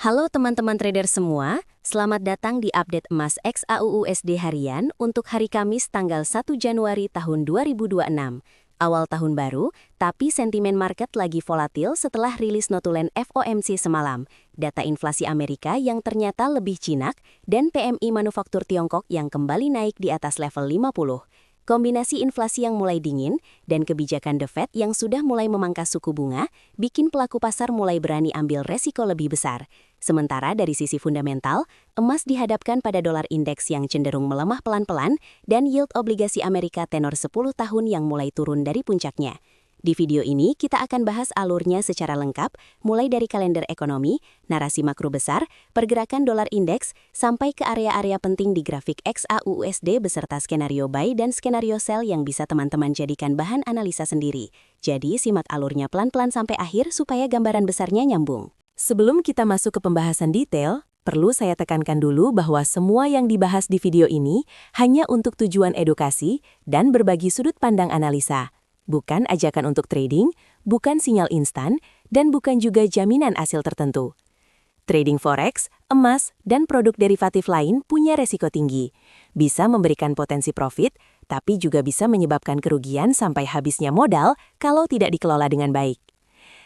Halo teman-teman trader semua, selamat datang di update emas XAUUSD harian untuk hari Kamis tanggal 1 Januari tahun 2026. Awal tahun baru, tapi sentimen market lagi volatil setelah rilis notulen FOMC semalam, data inflasi Amerika yang ternyata lebih jinak, dan PMI manufaktur Tiongkok yang kembali naik di atas level 50. Kombinasi inflasi yang mulai dingin dan kebijakan The Fed yang sudah mulai memangkas suku bunga bikin pelaku pasar mulai berani ambil resiko lebih besar. Sementara dari sisi fundamental, emas dihadapkan pada dolar indeks yang cenderung melemah pelan-pelan dan yield obligasi Amerika tenor 10 tahun yang mulai turun dari puncaknya. Di video ini, kita akan bahas alurnya secara lengkap, mulai dari kalender ekonomi, narasi makro besar, pergerakan dolar indeks, sampai ke area-area penting di grafik XAUUSD beserta skenario buy dan skenario sell yang bisa teman-teman jadikan bahan analisa sendiri. Jadi, simak alurnya pelan-pelan sampai akhir supaya gambaran besarnya nyambung. Sebelum kita masuk ke pembahasan detail, perlu saya tekankan dulu bahwa semua yang dibahas di video ini hanya untuk tujuan edukasi dan berbagi sudut pandang analisa. Bukan ajakan untuk trading, bukan sinyal instan, dan bukan juga jaminan hasil tertentu. Trading forex, emas, dan produk derivatif lain punya resiko tinggi. Bisa memberikan potensi profit, tapi juga bisa menyebabkan kerugian sampai habisnya modal kalau tidak dikelola dengan baik.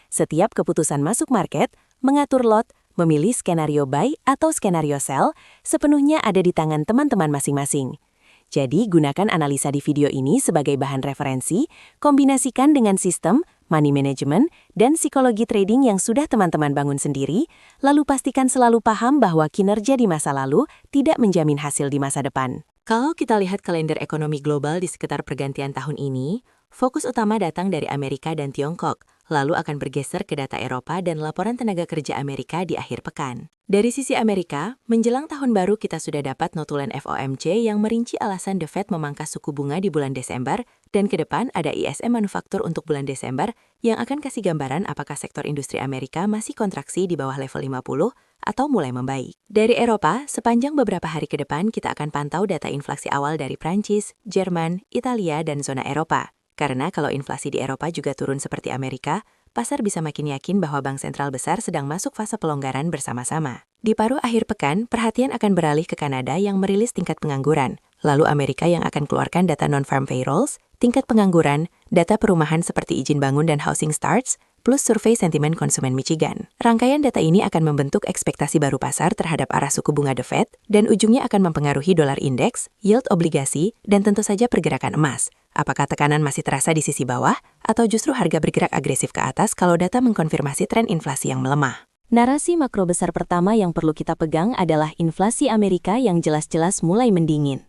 Setiap keputusan masuk market, mengatur lot, memilih skenario buy atau skenario sell, sepenuhnya ada di tangan teman-teman masing-masing. Jadi, gunakan analisa di video ini sebagai bahan referensi, kombinasikan dengan sistem, money management, dan psikologi trading yang sudah teman-teman bangun sendiri, lalu pastikan selalu paham bahwa kinerja di masa lalu tidak menjamin hasil di masa depan. Kalau kita lihat kalender ekonomi global di sekitar pergantian tahun ini, fokus utama datang dari Amerika dan Tiongkok, lalu akan bergeser ke data Eropa dan laporan tenaga kerja Amerika di akhir pekan. Dari sisi Amerika, menjelang tahun baru kita sudah dapat notulen FOMC yang merinci alasan The Fed memangkas suku bunga di bulan Desember, dan ke depan ada ISM manufaktur untuk bulan Desember yang akan kasih gambaran apakah sektor industri Amerika masih kontraksi di bawah level 50 atau mulai membaik. Dari Eropa, sepanjang beberapa hari ke depan kita akan pantau data inflasi awal dari Prancis, Jerman, Italia, dan zona Eropa. Karena kalau inflasi di Eropa juga turun seperti Amerika, pasar bisa makin yakin bahwa bank sentral besar sedang masuk fase pelonggaran bersama-sama. Di paruh akhir pekan, perhatian akan beralih ke Kanada yang merilis tingkat pengangguran, lalu Amerika yang akan keluarkan data non-farm payrolls, tingkat pengangguran, data perumahan seperti izin bangun dan housing starts, plus survei sentimen konsumen Michigan. Rangkaian data ini akan membentuk ekspektasi baru pasar terhadap arah suku bunga The Fed, dan ujungnya akan mempengaruhi dolar indeks, yield obligasi, dan tentu saja pergerakan emas. Apakah tekanan masih terasa di sisi bawah, atau justru harga bergerak agresif ke atas kalau data mengkonfirmasi tren inflasi yang melemah? Narasi makro besar pertama yang perlu kita pegang adalah inflasi Amerika yang jelas-jelas mulai mendingin.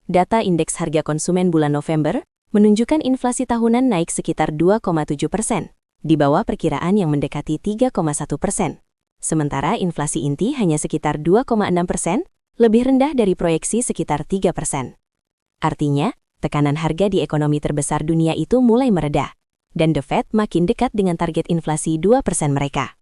Data indeks harga konsumen bulan November menunjukkan inflasi tahunan naik sekitar 2,7%, di bawah perkiraan yang mendekati 3,1%. Sementara inflasi inti hanya sekitar 2,6%, lebih rendah dari proyeksi sekitar 3%. Artinya, tekanan harga di ekonomi terbesar dunia itu mulai mereda, dan The Fed makin dekat dengan target inflasi 2% mereka.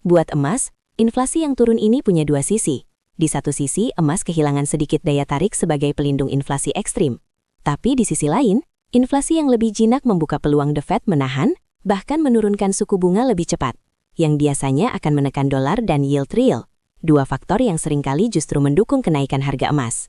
Buat emas, inflasi yang turun ini punya dua sisi. Di satu sisi, emas kehilangan sedikit daya tarik sebagai pelindung inflasi ekstrim. Tapi di sisi lain, inflasi yang lebih jinak membuka peluang The Fed menahan, bahkan menurunkan suku bunga lebih cepat, yang biasanya akan menekan dolar dan yield real, dua faktor yang seringkali justru mendukung kenaikan harga emas.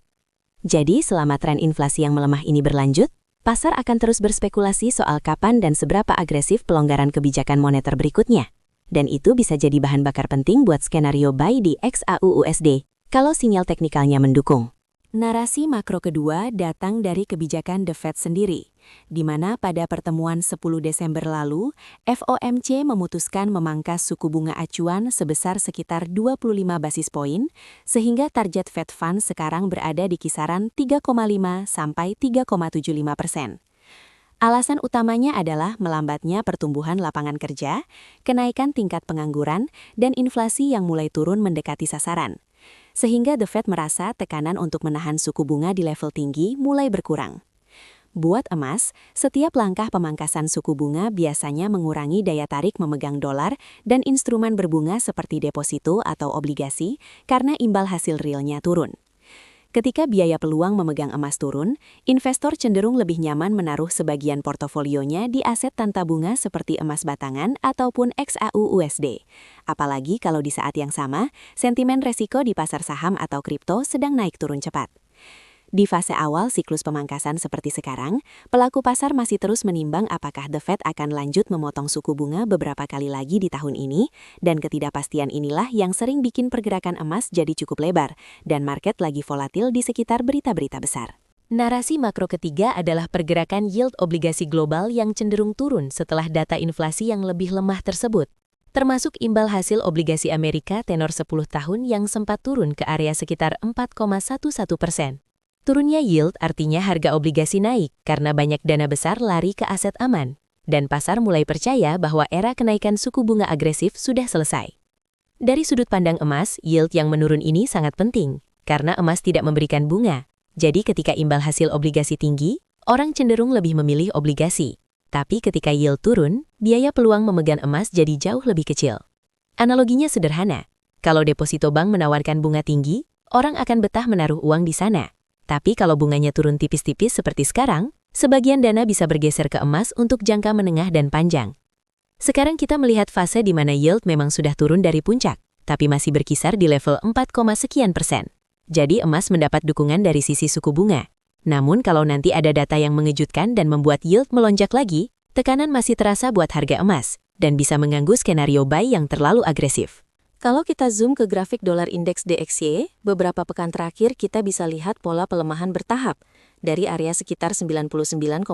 Jadi, selama tren inflasi yang melemah ini berlanjut, pasar akan terus berspekulasi soal kapan dan seberapa agresif pelonggaran kebijakan moneter berikutnya. Dan itu bisa jadi bahan bakar penting buat skenario buy di XAUUSD, kalau sinyal teknikalnya mendukung. Narasi makro kedua datang dari kebijakan The Fed sendiri, di mana pada pertemuan 10 Desember lalu, FOMC memutuskan memangkas suku bunga acuan sebesar sekitar 25 basis poin, sehingga target Fed Funds sekarang berada di kisaran 3,5 sampai 3,75%. Alasan utamanya adalah melambatnya pertumbuhan lapangan kerja, kenaikan tingkat pengangguran, dan inflasi yang mulai turun mendekati sasaran. Sehingga The Fed merasa tekanan untuk menahan suku bunga di level tinggi mulai berkurang. Buat emas, setiap langkah pemangkasan suku bunga biasanya mengurangi daya tarik memegang dolar dan instrumen berbunga seperti deposito atau obligasi karena imbal hasil realnya turun. Ketika biaya peluang memegang emas turun, investor cenderung lebih nyaman menaruh sebagian portofolionya di aset tanpa bunga seperti emas batangan ataupun XAUUSD. Apalagi kalau di saat yang sama, sentimen resiko di pasar saham atau kripto sedang naik turun cepat. Di fase awal siklus pemangkasan seperti sekarang, pelaku pasar masih terus menimbang apakah The Fed akan lanjut memotong suku bunga beberapa kali lagi di tahun ini, dan ketidakpastian inilah yang sering bikin pergerakan emas jadi cukup lebar, dan market lagi volatil di sekitar berita-berita besar. Narasi makro ketiga adalah pergerakan yield obligasi global yang cenderung turun setelah data inflasi yang lebih lemah tersebut, termasuk imbal hasil obligasi Amerika tenor 10 tahun yang sempat turun ke area sekitar 4,11%. Turunnya yield artinya harga obligasi naik karena banyak dana besar lari ke aset aman, dan pasar mulai percaya bahwa era kenaikan suku bunga agresif sudah selesai. Dari sudut pandang emas, yield yang menurun ini sangat penting, karena emas tidak memberikan bunga. Jadi ketika imbal hasil obligasi tinggi, orang cenderung lebih memilih obligasi. Tapi ketika yield turun, biaya peluang memegang emas jadi jauh lebih kecil. Analoginya sederhana, kalau deposito bank menawarkan bunga tinggi, orang akan betah menaruh uang di sana. Tapi kalau bunganya turun tipis-tipis seperti sekarang, sebagian dana bisa bergeser ke emas untuk jangka menengah dan panjang. Sekarang kita melihat fase di mana yield memang sudah turun dari puncak, tapi masih berkisar di level 4, sekian persen. Jadi emas mendapat dukungan dari sisi suku bunga. Namun kalau nanti ada data yang mengejutkan dan membuat yield melonjak lagi, tekanan masih terasa buat harga emas, dan bisa mengganggu skenario buy yang terlalu agresif. Kalau kita zoom ke grafik dolar indeks DXY, beberapa pekan terakhir kita bisa lihat pola pelemahan bertahap dari area sekitar 99,3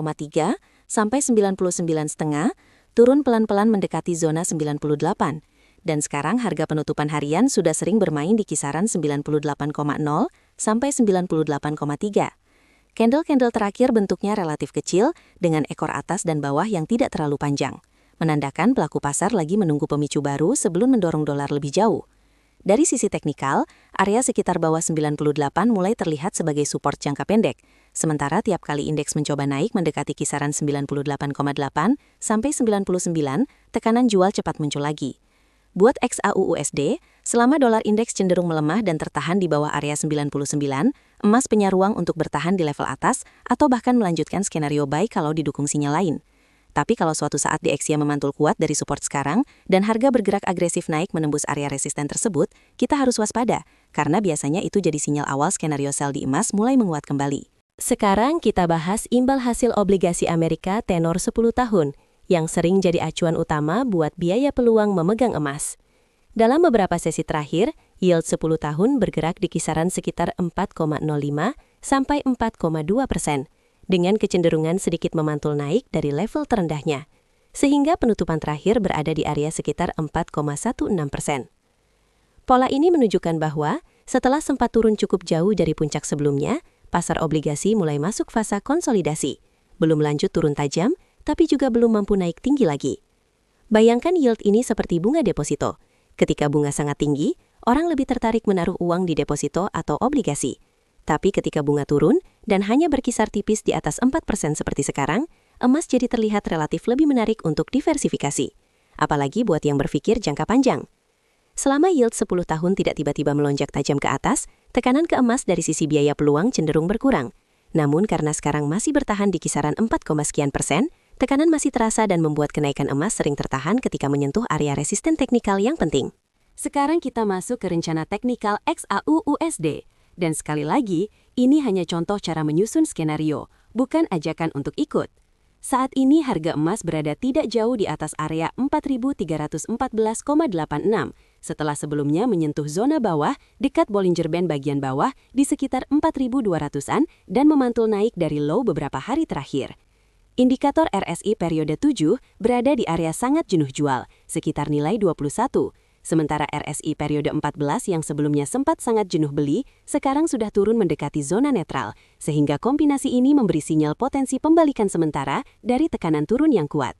sampai 99,5, turun pelan-pelan mendekati zona 98. Dan sekarang harga penutupan harian sudah sering bermain di kisaran 98,0 sampai 98,3. Candle-candle terakhir bentuknya relatif kecil dengan ekor atas dan bawah yang tidak terlalu panjang, menandakan pelaku pasar lagi menunggu pemicu baru sebelum mendorong dolar lebih jauh. Dari sisi teknikal, area sekitar bawah 98 mulai terlihat sebagai support jangka pendek, sementara tiap kali indeks mencoba naik mendekati kisaran 98,8 sampai 99, tekanan jual cepat muncul lagi. Buat XAUUSD, selama dolar indeks cenderung melemah dan tertahan di bawah area 99, emas punya ruang untuk bertahan di level atas atau bahkan melanjutkan skenario buy kalau didukung sinyal lain. Tapi kalau suatu saat DXY memantul kuat dari support sekarang dan harga bergerak agresif naik menembus area resisten tersebut, kita harus waspada, karena biasanya itu jadi sinyal awal skenario sell di emas mulai menguat kembali. Sekarang kita bahas imbal hasil obligasi Amerika tenor 10 tahun, yang sering jadi acuan utama buat biaya peluang memegang emas. Dalam beberapa sesi terakhir, yield 10 tahun bergerak di kisaran sekitar 4,05 sampai 4,2%. Dengan kecenderungan sedikit memantul naik dari level terendahnya, sehingga penutupan terakhir berada di area sekitar 4,16%. Pola ini menunjukkan bahwa setelah sempat turun cukup jauh dari puncak sebelumnya, pasar obligasi mulai masuk fase konsolidasi. Belum lanjut turun tajam, tapi juga belum mampu naik tinggi lagi. Bayangkan yield ini seperti bunga deposito. Ketika bunga sangat tinggi, orang lebih tertarik menaruh uang di deposito atau obligasi. Tapi ketika bunga turun dan hanya berkisar tipis di atas 4% seperti sekarang, emas jadi terlihat relatif lebih menarik untuk diversifikasi. Apalagi buat yang berpikir jangka panjang. Selama yield 10 tahun tidak tiba-tiba melonjak tajam ke atas, tekanan ke emas dari sisi biaya peluang cenderung berkurang. Namun karena sekarang masih bertahan di kisaran 4, sekian persen, tekanan masih terasa dan membuat kenaikan emas sering tertahan ketika menyentuh area resisten teknikal yang penting. Sekarang kita masuk ke rencana teknikal XAUUSD. Dan sekali lagi, ini hanya contoh cara menyusun skenario, bukan ajakan untuk ikut. Saat ini harga emas berada tidak jauh di atas area 4.314,86 setelah sebelumnya menyentuh zona bawah dekat Bollinger Band bagian bawah di sekitar 4.200-an dan memantul naik dari low beberapa hari terakhir. Indikator RSI periode 7 berada di area sangat jenuh jual, sekitar nilai 21. Sementara RSI periode 14 yang sebelumnya sempat sangat jenuh beli, sekarang sudah turun mendekati zona netral, sehingga kombinasi ini memberi sinyal potensi pembalikan sementara dari tekanan turun yang kuat.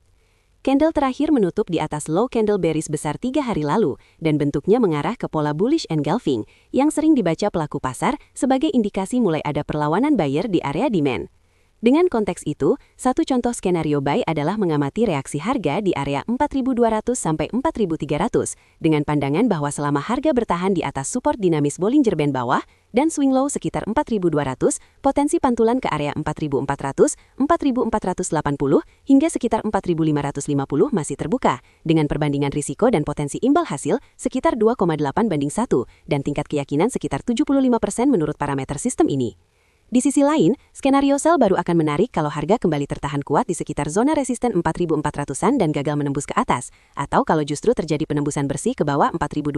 Candle terakhir menutup di atas low candle bearish besar 3 hari lalu, dan bentuknya mengarah ke pola bullish engulfing, yang sering dibaca pelaku pasar sebagai indikasi mulai ada perlawanan buyer di area demand. Dengan konteks itu, satu contoh skenario buy adalah mengamati reaksi harga di area 4.200 sampai 4.300 dengan pandangan bahwa selama harga bertahan di atas support dinamis Bollinger Band bawah dan swing low sekitar 4.200, potensi pantulan ke area 4.400, 4.480 hingga sekitar 4.550 masih terbuka dengan perbandingan risiko dan potensi imbal hasil sekitar 2,8 banding 1 dan tingkat keyakinan sekitar 75% menurut parameter sistem ini. Di sisi lain, skenario sell baru akan menarik kalau harga kembali tertahan kuat di sekitar zona resisten 4.400-an dan gagal menembus ke atas, atau kalau justru terjadi penembusan bersih ke bawah 4.200,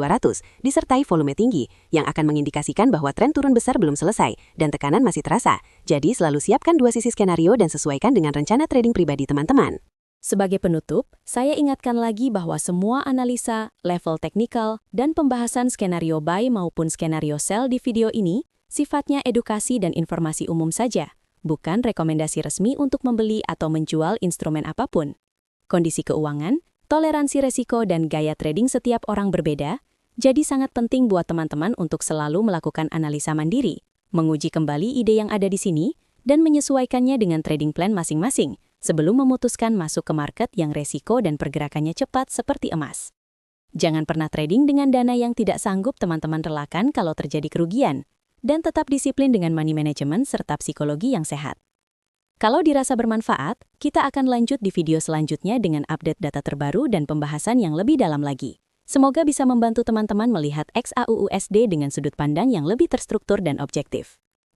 disertai volume tinggi, yang akan mengindikasikan bahwa tren turun besar belum selesai, dan tekanan masih terasa. Jadi selalu siapkan dua sisi skenario dan sesuaikan dengan rencana trading pribadi teman-teman. Sebagai penutup, saya ingatkan lagi bahwa semua analisa, level teknikal, dan pembahasan skenario buy maupun skenario sell di video ini sifatnya edukasi dan informasi umum saja, bukan rekomendasi resmi untuk membeli atau menjual instrumen apapun. Kondisi keuangan, toleransi resiko, dan gaya trading setiap orang berbeda, jadi sangat penting buat teman-teman untuk selalu melakukan analisa mandiri, menguji kembali ide yang ada di sini, dan menyesuaikannya dengan trading plan masing-masing sebelum memutuskan masuk ke market yang resiko dan pergerakannya cepat seperti emas. Jangan pernah trading dengan dana yang tidak sanggup teman-teman relakan kalau terjadi kerugian, dan tetap disiplin dengan money management serta psikologi yang sehat. Kalau dirasa bermanfaat, kita akan lanjut di video selanjutnya dengan update data terbaru dan pembahasan yang lebih dalam lagi. Semoga bisa membantu teman-teman melihat XAUUSD dengan sudut pandang yang lebih terstruktur dan objektif.